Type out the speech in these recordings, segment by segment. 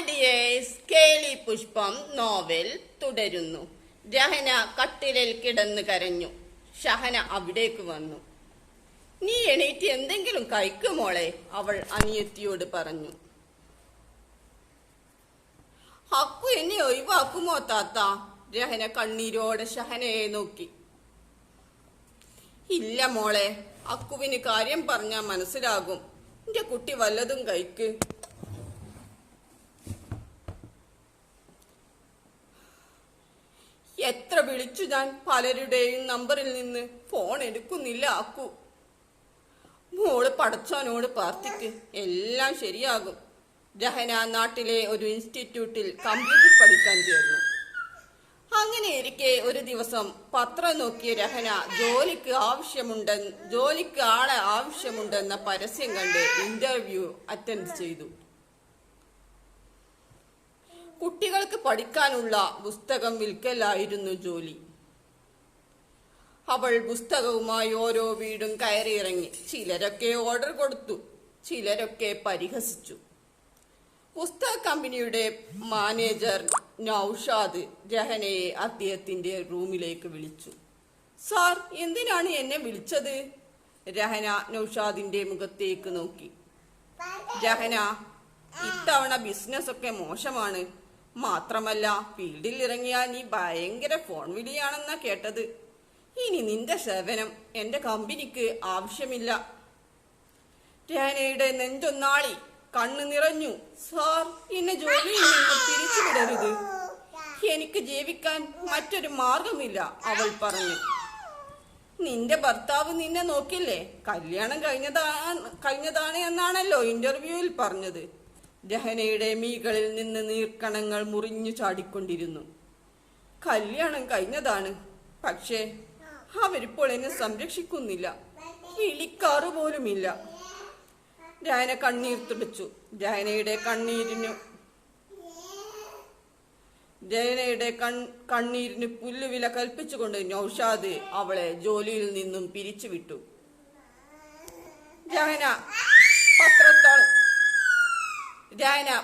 Hi dears, കേളി പുഷ്പം novel തുടരുന്നു. രഹന കട്ടിലിൽ കിടന്ന് കരഞ്ഞു. ഷഹന അവിടേക്ക് വന്നു. നീ എണീറ്റ് എന്തെങ്കിലും കഴിക്കുമോളെ, അവൾ അനിയത്തിയോട് പറഞ്ഞു. അക്കു എന്നെ ഒഴിവാക്കുമോ താത്ത? രഹന കണ്ണീരോടെ ഷഹനയെ നോക്കി. ഇല്ല മോളെ, അക്കുവിന് കാര്യം പറഞ്ഞാൽ മനസ്സിലാകും. എന്റെ കുട്ടി വല്ലതും കഴിക്ക്. എത്ര വിളിച്ചു ഞാൻ പലരുടെയും നമ്പറിൽ നിന്ന്, ഫോൺ എടുക്കുന്നില്ല അക്കു. മോള് പടച്ചോനോട് പ്രാർത്ഥിക്ക്, എല്ലാം ശരിയാകും. രഹന നാട്ടിലെ ഒരു ഇൻസ്റ്റിറ്റ്യൂട്ടിൽ കമ്പ്യൂട്ടർ പഠിക്കാൻ ചേർന്നു. അങ്ങനെ ഇരിക്കെ ഒരു ദിവസം പത്രം നോക്കിയ രഹന ജോലിക്ക് ആളെ ആവശ്യമുണ്ടെന്ന പരസ്യം കണ്ട് ഇന്റർവ്യൂ അറ്റൻഡ് ചെയ്തു. കുട്ടികൾക്ക് പഠിക്കാനുള്ള പുസ്തകം വിൽക്കലായിരുന്നു ജോലി. അവൾ പുസ്തകവുമായി ഓരോ വീടും കയറിയിറങ്ങി. ചിലരൊക്കെ ഓർഡർ കൊടുത്തു, ചിലരൊക്കെ പരിഹസിച്ചു. പുസ്തക കമ്പനിയുടെ മാനേജർ നൌഷാദ് രഹനയെ അദ്ദേഹത്തിന്റെ റൂമിലേക്ക് വിളിച്ചു. സാർ, എന്തിനാണ് എന്നെ വിളിച്ചത്? രഹന നൌഷാദിന്റെ മുഖത്തേക്ക് നോക്കി. രഹന, ഇത്തവണ ബിസിനസ് ഒക്കെ മോശമാണ്. മാത്രമല്ല, ഫീൽഡിൽ ഇറങ്ങിയാൽ നീ ഭയങ്കര ഫോൺ വിളിയാണെന്നാ കേട്ടത്. ഇനി നിന്റെ സേവനം എന്റെ കമ്പനിക്ക് ആവശ്യമില്ല. രഹനയുടെ നെഞ്ചൊന്നാളി, കണ്ണു നിറഞ്ഞു. സാർ, എന്നെ ജോലിയിൽ നിന്ന് തിരിച്ചുവിടരുത്. എനിക്ക് ജീവിക്കാൻ മറ്റൊരു മാർഗമില്ല, അവൾ പറഞ്ഞു. നിന്റെ ഭർത്താവ് നിന്നെ നോക്കില്ലേ? കല്യാണം കഴിഞ്ഞതാണ് എന്നാണല്ലോ ഇന്റർവ്യൂവിൽ പറഞ്ഞത്. രഹനയുടെ മീകളിൽ നിന്ന് നീർക്കണങ്ങൾ മുറിഞ്ഞു ചാടിക്കൊണ്ടിരുന്നു. കല്യാണം കഴിഞ്ഞതാണ്, പക്ഷേ അവരിപ്പോൾ എന്നെ സംരക്ഷിക്കുന്നില്ല, വിളിക്കാറ് പോലുമില്ല. രഹന കണ്ണീർ തുടച്ചു. രഹനയുടെ കണ്ണീരിന് പുല്ലുവില കൽപ്പിച്ചുകൊണ്ട് നൌഷാദ് അവളെ ജോലിയിൽ നിന്നും പിരിച്ചുവിട്ടു. രഹന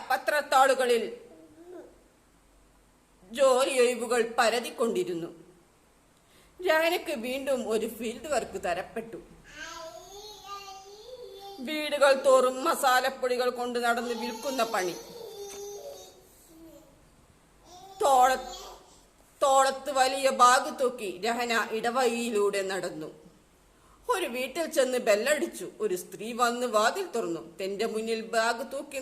പത്രത്താളുകളിൽ ജോലി ഒഴിവുകൾ പരതിക്കൊണ്ടിരുന്നു. രഹനക്ക് വീണ്ടും ഒരു ഫീൽഡ് വർക്ക് തരപ്പെട്ടു. വീടുകൾ തോറും മസാലപ്പൊടികൾ കൊണ്ട് നടന്ന് വിൽക്കുന്ന പണി. തോളത്ത് വലിയ ബാഗ് തൂക്കി രഹന ഇടവഴിയിലൂടെ നടന്നു. ഒരു വീട്ടിൽ ചെന്ന് ബെല്ലടിച്ചു. ഒരു സ്ത്രീ വന്ന് വാതിൽ തുറന്നു. തന്റെ മുന്നിൽ ബാഗ് തൂക്കി